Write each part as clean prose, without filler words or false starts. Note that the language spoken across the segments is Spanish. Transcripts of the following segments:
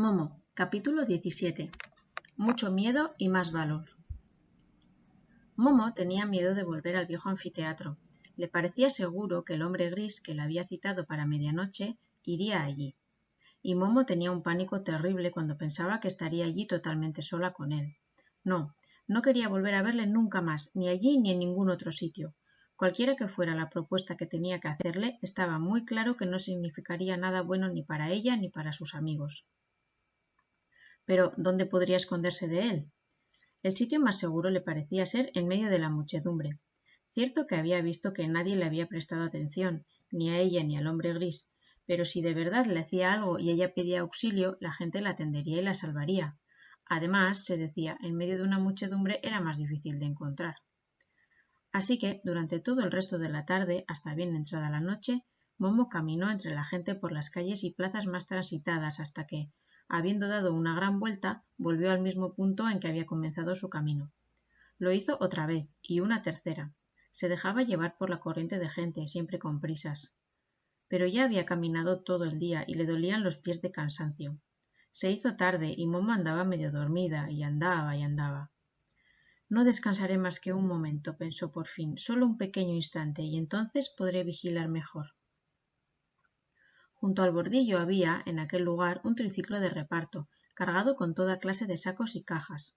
Momo, capítulo 17. Mucho miedo y más valor. Momo tenía miedo de volver al viejo anfiteatro. Le parecía seguro que el hombre gris que la había citado para medianoche iría allí. Y Momo tenía un pánico terrible cuando pensaba que estaría allí totalmente sola con él. No quería volver a verle nunca más, ni allí ni en ningún otro sitio. Cualquiera que fuera la propuesta que tenía que hacerle, estaba muy claro que no significaría nada bueno ni para ella ni para sus amigos. Pero ¿dónde podría esconderse de él? El sitio más seguro le parecía ser en medio de la muchedumbre. Cierto que había visto que nadie le había prestado atención, ni a ella ni al hombre gris, pero si de verdad le hacía algo y ella pedía auxilio, la gente la atendería y la salvaría. Además, se decía, en medio de una muchedumbre era más difícil de encontrar. Así que, durante todo el resto de la tarde, hasta bien entrada la noche, Momo caminó entre la gente por las calles y plazas más transitadas hasta que, habiendo dado una gran vuelta, volvió al mismo punto en que había comenzado su camino. Lo hizo otra vez, y una tercera. Se dejaba llevar por la corriente de gente, siempre con prisas. Pero ya había caminado todo el día y le dolían los pies de cansancio. Se hizo tarde y Momo andaba medio dormida, y andaba y andaba. No descansaré más que un momento, pensó por fin, solo un pequeño instante, y entonces podré vigilar mejor. Junto al bordillo había, en aquel lugar, un triciclo de reparto, cargado con toda clase de sacos y cajas.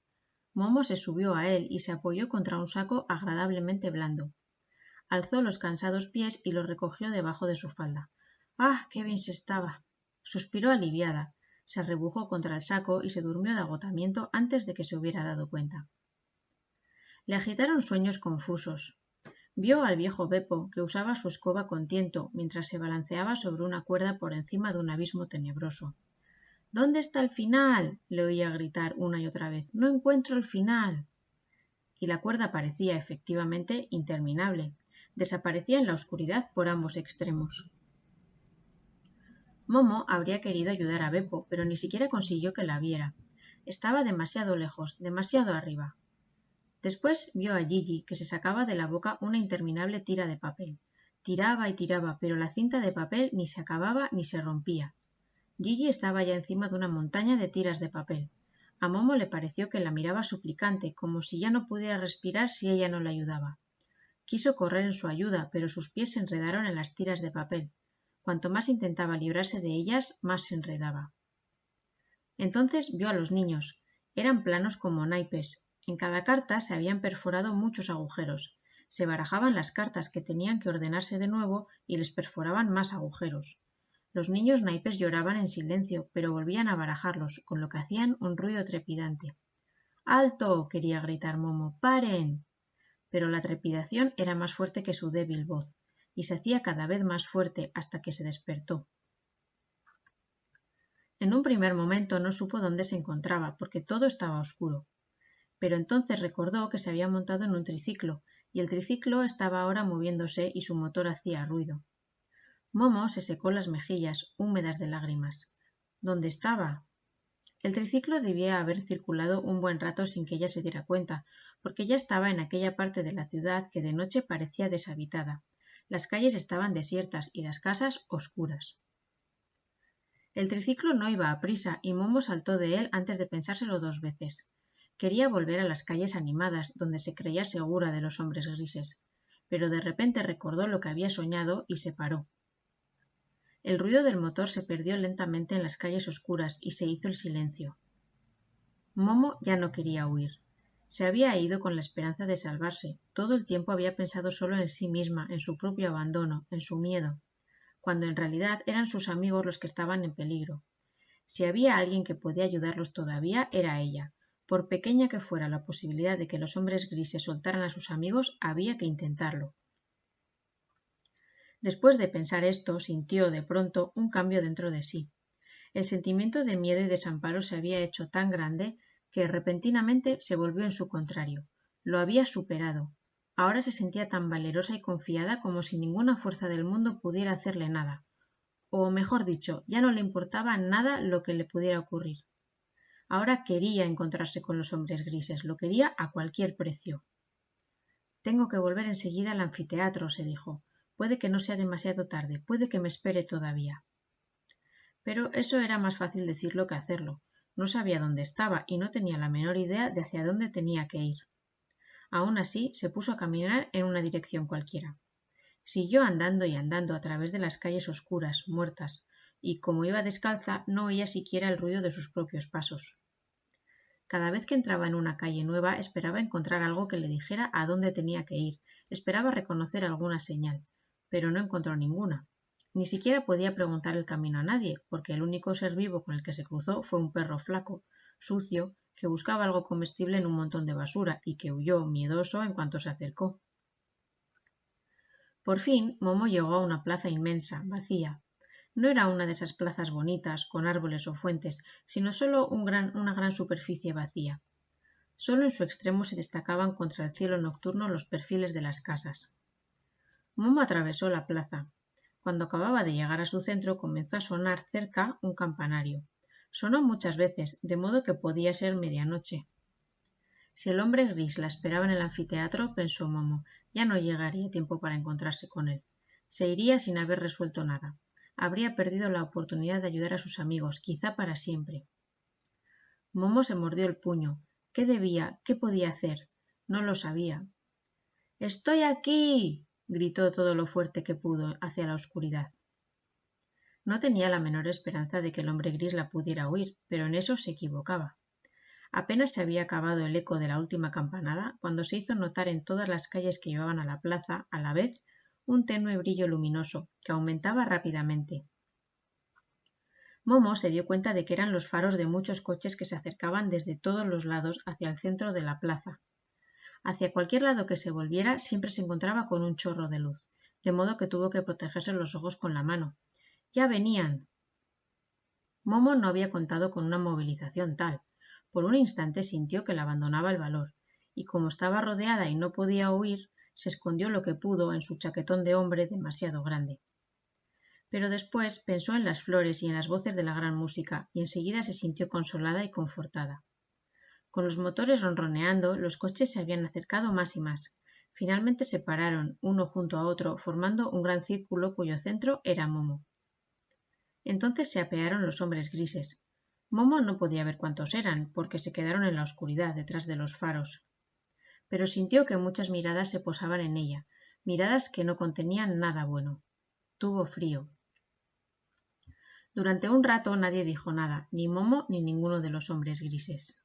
Momo se subió a él y se apoyó contra un saco agradablemente blando. Alzó los cansados pies y los recogió debajo de su falda. ¡Ah, qué bien se estaba! Suspiró aliviada, se arrebujó contra el saco y se durmió de agotamiento antes de que se hubiera dado cuenta. Le agitaron sueños confusos. Vio al viejo Beppo, que usaba su escoba con tiento mientras se balanceaba sobre una cuerda por encima de un abismo tenebroso. ¿Dónde está el final?, le oía gritar una y otra vez. ¡No encuentro el final! Y la cuerda parecía efectivamente interminable. Desaparecía en la oscuridad por ambos extremos. Momo habría querido ayudar a Beppo, pero ni siquiera consiguió que la viera. Estaba demasiado lejos, demasiado arriba. Después vio a Gigi, que se sacaba de la boca una interminable tira de papel. Tiraba y tiraba, pero la cinta de papel ni se acababa ni se rompía. Gigi estaba ya encima de una montaña de tiras de papel. A Momo le pareció que la miraba suplicante, como si ya no pudiera respirar si ella no la ayudaba. Quiso correr en su ayuda, pero sus pies se enredaron en las tiras de papel. Cuanto más intentaba librarse de ellas, más se enredaba. Entonces vio a los niños. Eran planos como naipes. En cada carta se habían perforado muchos agujeros. Se barajaban las cartas que tenían que ordenarse de nuevo y les perforaban más agujeros. Los niños naipes lloraban en silencio, pero volvían a barajarlos, con lo que hacían un ruido trepidante. ¡Alto!, quería gritar Momo. ¡Paren! Pero la trepidación era más fuerte que su débil voz, y se hacía cada vez más fuerte hasta que se despertó. En un primer momento no supo dónde se encontraba, porque todo estaba oscuro. Pero entonces recordó que se había montado en un triciclo, y el triciclo estaba ahora moviéndose y su motor hacía ruido. Momo se secó las mejillas, húmedas de lágrimas. ¿Dónde estaba? El triciclo debía haber circulado un buen rato sin que ella se diera cuenta, porque ya estaba en aquella parte de la ciudad que de noche parecía deshabitada. Las calles estaban desiertas y las casas oscuras. El triciclo no iba a prisa y Momo saltó de él antes de pensárselo 2 veces. Quería volver a las calles animadas, donde se creía segura de los hombres grises, pero de repente recordó lo que había soñado y se paró. El ruido del motor se perdió lentamente en las calles oscuras y se hizo el silencio. Momo ya no quería huir. Se había ido con la esperanza de salvarse. Todo el tiempo había pensado solo en sí misma, en su propio abandono, en su miedo, cuando en realidad eran sus amigos los que estaban en peligro. Si había alguien que podía ayudarlos todavía, era ella. Por pequeña que fuera la posibilidad de que los hombres grises soltaran a sus amigos, había que intentarlo. Después de pensar esto, sintió, de pronto, un cambio dentro de sí. El sentimiento de miedo y desamparo se había hecho tan grande que repentinamente se volvió en su contrario. Lo había superado. Ahora se sentía tan valerosa y confiada como si ninguna fuerza del mundo pudiera hacerle nada. O, mejor dicho, ya no le importaba nada lo que le pudiera ocurrir. Ahora quería encontrarse con los hombres grises, lo quería a cualquier precio. Tengo que volver enseguida al anfiteatro, se dijo. Puede que no sea demasiado tarde, puede que me espere todavía. Pero eso era más fácil decirlo que hacerlo. No sabía dónde estaba y no tenía la menor idea de hacia dónde tenía que ir. Aún así, se puso a caminar en una dirección cualquiera. Siguió andando y andando a través de las calles oscuras, muertas, y como iba descalza, no oía siquiera el ruido de sus propios pasos. Cada vez que entraba en una calle nueva esperaba encontrar algo que le dijera a dónde tenía que ir, esperaba reconocer alguna señal, pero no encontró ninguna. Ni siquiera podía preguntar el camino a nadie, porque el único ser vivo con el que se cruzó fue un perro flaco, sucio, que buscaba algo comestible en un montón de basura y que huyó miedoso en cuanto se acercó. Por fin, Momo llegó a una plaza inmensa, vacía. No era una de esas plazas bonitas, con árboles o fuentes, sino solo una gran superficie vacía. Solo en su extremo se destacaban contra el cielo nocturno los perfiles de las casas. Momo atravesó la plaza. Cuando acababa de llegar a su centro comenzó a sonar cerca un campanario. Sonó muchas veces, de modo que podía ser medianoche. Si el hombre gris la esperaba en el anfiteatro, pensó Momo, ya no llegaría tiempo para encontrarse con él. Se iría sin haber resuelto nada. Habría perdido la oportunidad de ayudar a sus amigos, quizá para siempre. Momo se mordió el puño. ¿Qué podía hacer? No lo sabía. ¡Estoy aquí! Gritó todo lo fuerte que pudo hacia la oscuridad. No tenía la menor esperanza de que el hombre gris la pudiera oír, pero en eso se equivocaba. Apenas se había acabado el eco de la última campanada cuando se hizo notar en todas las calles que llevaban a la plaza, a la vez, un tenue brillo luminoso, que aumentaba rápidamente. Momo se dio cuenta de que eran los faros de muchos coches que se acercaban desde todos los lados hacia el centro de la plaza. Hacia cualquier lado que se volviera siempre se encontraba con un chorro de luz, de modo que tuvo que protegerse los ojos con la mano. ¡Ya venían! Momo no había contado con una movilización tal. Por un instante sintió que le abandonaba el valor, y como estaba rodeada y no podía huir, se escondió lo que pudo en su chaquetón de hombre demasiado grande. Pero después pensó en las flores y en las voces de la gran música, y enseguida se sintió consolada y confortada. Con los motores ronroneando, los coches se habían acercado más y más. Finalmente se pararon, uno junto a otro, formando un gran círculo cuyo centro era Momo. Entonces se apearon los hombres grises. Momo no podía ver cuántos eran, porque se quedaron en la oscuridad detrás de los faros. Pero sintió que muchas miradas se posaban en ella, miradas que no contenían nada bueno. Tuvo frío. Durante un rato nadie dijo nada, ni Momo ni ninguno de los hombres grises.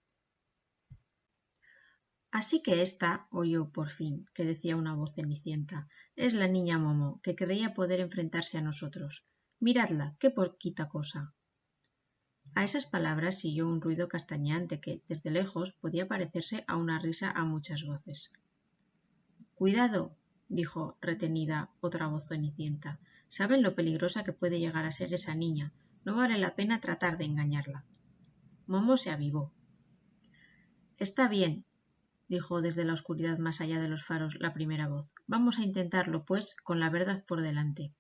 Así que esta, oyó por fin, que decía una voz cenicienta, es la niña Momo, que creía poder enfrentarse a nosotros. Miradla, qué poquita cosa. A esas palabras siguió un ruido castañeante que, desde lejos, podía parecerse a una risa a muchas voces. —Cuidado —dijo, retenida, otra voz cenicienta—. Saben lo peligrosa que puede llegar a ser esa niña. No vale la pena tratar de engañarla. Momo se avivó. —Está bien —dijo desde la oscuridad más allá de los faros la primera voz—. Vamos a intentarlo, pues, con la verdad por delante.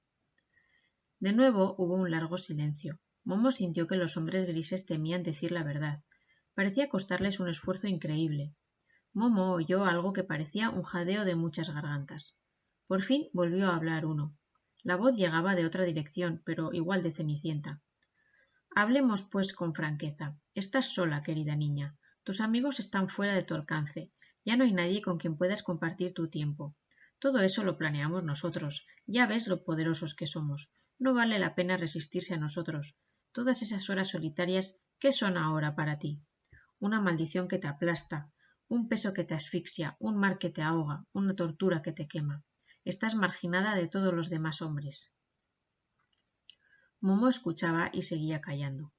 De nuevo hubo un largo silencio. Momo sintió que los hombres grises temían decir la verdad. Parecía costarles un esfuerzo increíble. Momo oyó algo que parecía un jadeo de muchas gargantas. Por fin volvió a hablar uno. La voz llegaba de otra dirección, pero igual de cenicienta. Hablemos, pues, con franqueza. Estás sola, querida niña. Tus amigos están fuera de tu alcance. Ya no hay nadie con quien puedas compartir tu tiempo. Todo eso lo planeamos nosotros. Ya ves lo poderosos que somos. No vale la pena resistirse a nosotros. Todas esas horas solitarias, ¿qué son ahora para ti? Una maldición que te aplasta, un peso que te asfixia, un mar que te ahoga, una tortura que te quema. Estás marginada de todos los demás hombres. Momo escuchaba y seguía callando.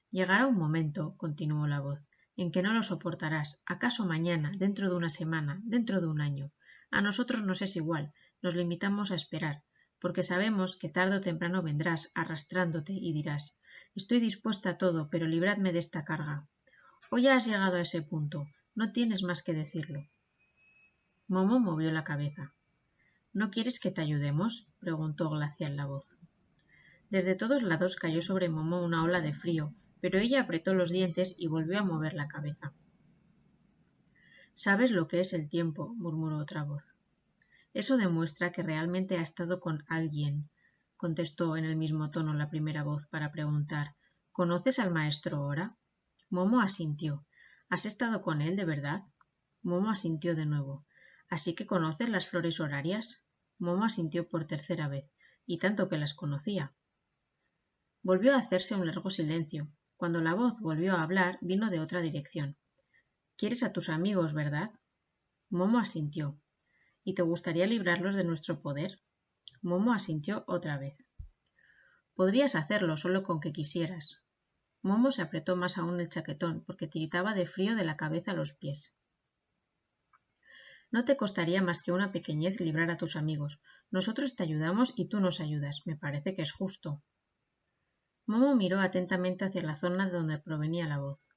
Llegará un momento, continuó la voz, en que no lo soportarás, acaso mañana, dentro de una semana, dentro de un año. A nosotros nos es igual, nos limitamos a esperar, porque sabemos que tarde o temprano vendrás arrastrándote y dirás: estoy dispuesta a todo, pero libradme de esta carga. O ya has llegado a ese punto, no tienes más que decirlo. Momo movió la cabeza. ¿No quieres que te ayudemos?, preguntó glacial la voz. Desde todos lados cayó sobre Momo una ola de frío, pero ella apretó los dientes y volvió a mover la cabeza. «Sabes lo que es el tiempo», murmuró otra voz. «Eso demuestra que realmente ha estado con alguien. contestó en el mismo tono la primera voz para preguntar. ¿Conoces al maestro Ora? Momo asintió. ¿Has estado con él de verdad? Momo asintió de nuevo. ¿Así que conoces las flores horarias? Momo asintió por tercera vez, y tanto que las conocía. Volvió a hacerse un largo silencio. Cuando la voz volvió a hablar, vino de otra dirección. ¿Quieres a tus amigos, verdad? Momo asintió. ¿Y te gustaría librarlos de nuestro poder? Momo asintió otra vez. Podrías hacerlo solo con que quisieras. Momo se apretó más aún el chaquetón, porque tiritaba de frío de la cabeza a los pies. No te costaría más que una pequeñez librar a tus amigos. Nosotros te ayudamos y tú nos ayudas. Me parece que es justo. Momo miró atentamente hacia la zona de donde provenía la voz.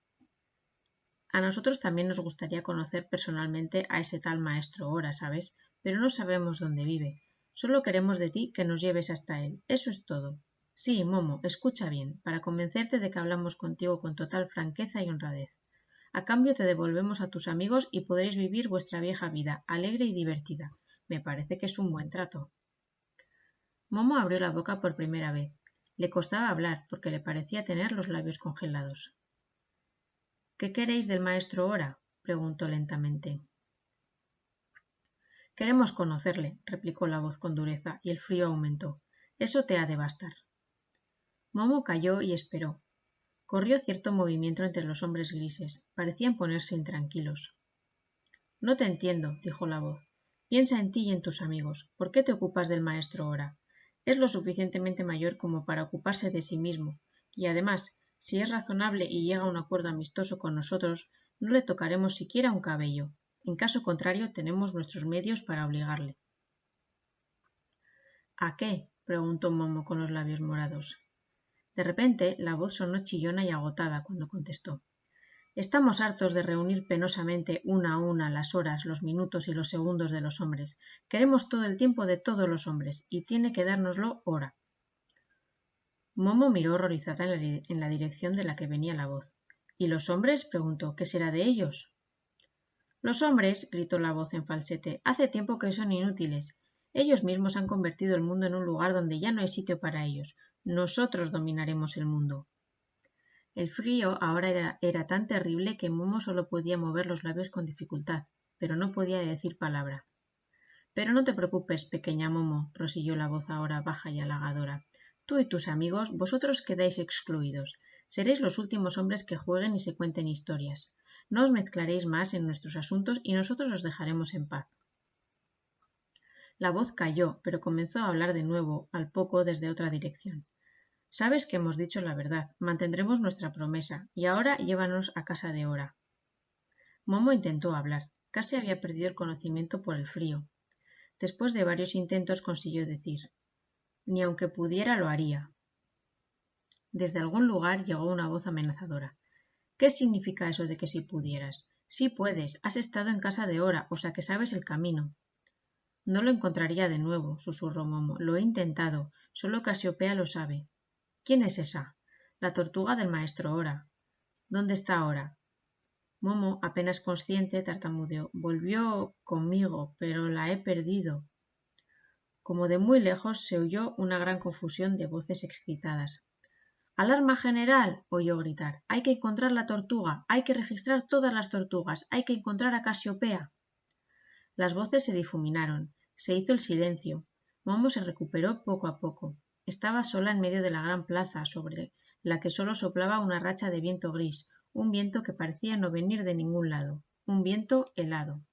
A nosotros también nos gustaría conocer personalmente a ese tal maestro Ora, ¿sabes? Pero no sabemos dónde vive. Solo queremos de ti que nos lleves hasta él. Eso es todo. Sí, Momo, escucha bien, para convencerte de que hablamos contigo con total franqueza y honradez. A cambio te devolvemos a tus amigos y podréis vivir vuestra vieja vida, alegre y divertida. Me parece que es un buen trato. Momo abrió la boca por primera vez. Le costaba hablar, porque le parecía tener los labios congelados. ¿Qué queréis del maestro Ora? Preguntó lentamente. Queremos conocerle, replicó la voz con dureza, y el frío aumentó. Eso te ha de bastar. Momo calló y esperó. Corrió cierto movimiento entre los hombres grises. Parecían ponerse intranquilos. No te entiendo, dijo la voz. Piensa en ti y en tus amigos. ¿Por qué te ocupas del maestro Ora? Es lo suficientemente mayor como para ocuparse de sí mismo, y además, si es razonable y llega a un acuerdo amistoso con nosotros, no le tocaremos siquiera un cabello. En caso contrario, tenemos nuestros medios para obligarle. ¿A qué? Preguntó Momo con los labios morados. De repente, la voz sonó chillona y agotada cuando contestó. Estamos hartos de reunir penosamente una a una las horas, los minutos y los segundos de los hombres. Queremos todo el tiempo de todos los hombres, y tiene que dárnoslo Ora. Momo miró horrorizada en la dirección de la que venía la voz. ¿Y los hombres? Preguntó. ¿Qué será de ellos? Los hombres, gritó la voz en falsete, hace tiempo que son inútiles. Ellos mismos han convertido el mundo en un lugar donde ya no hay sitio para ellos. Nosotros dominaremos el mundo. El frío ahora era tan terrible que Momo solo podía mover los labios con dificultad, pero no podía decir palabra. Pero no te preocupes, pequeña Momo, prosiguió la voz ahora baja y halagadora. Tú y tus amigos, vosotros quedáis excluidos. Seréis los últimos hombres que jueguen y se cuenten historias. No os mezclaréis más en nuestros asuntos y nosotros os dejaremos en paz. La voz calló, pero comenzó a hablar de nuevo, al poco, desde otra dirección. Sabes que hemos dicho la verdad, mantendremos nuestra promesa, y ahora llévanos a casa de Ora. Momo intentó hablar, casi había perdido el conocimiento por el frío. Después de varios intentos consiguió decir, ni aunque pudiera lo haría. Desde algún lugar llegó una voz amenazadora. ¿Qué significa eso de que si pudieras? Sí puedes, has estado en casa de Ora, o sea que sabes el camino. No lo encontraría de nuevo, susurró Momo. Lo he intentado, solo Casiopea lo sabe. ¿Quién es esa? La tortuga del maestro Ora. ¿Dónde está ahora? Momo, apenas consciente, tartamudeó. Volvió conmigo, pero la he perdido. Como de muy lejos se oyó una gran confusión de voces excitadas. ¡Alarma general! Oyó gritar. ¡Hay que encontrar la tortuga! ¡Hay que registrar todas las tortugas! ¡Hay que encontrar a Casiopea! Las voces se difuminaron. Se hizo el silencio. Momo se recuperó poco a poco. Estaba sola en medio de la gran plaza, sobre la que solo soplaba una racha de viento gris, un viento que parecía no venir de ningún lado, un viento helado.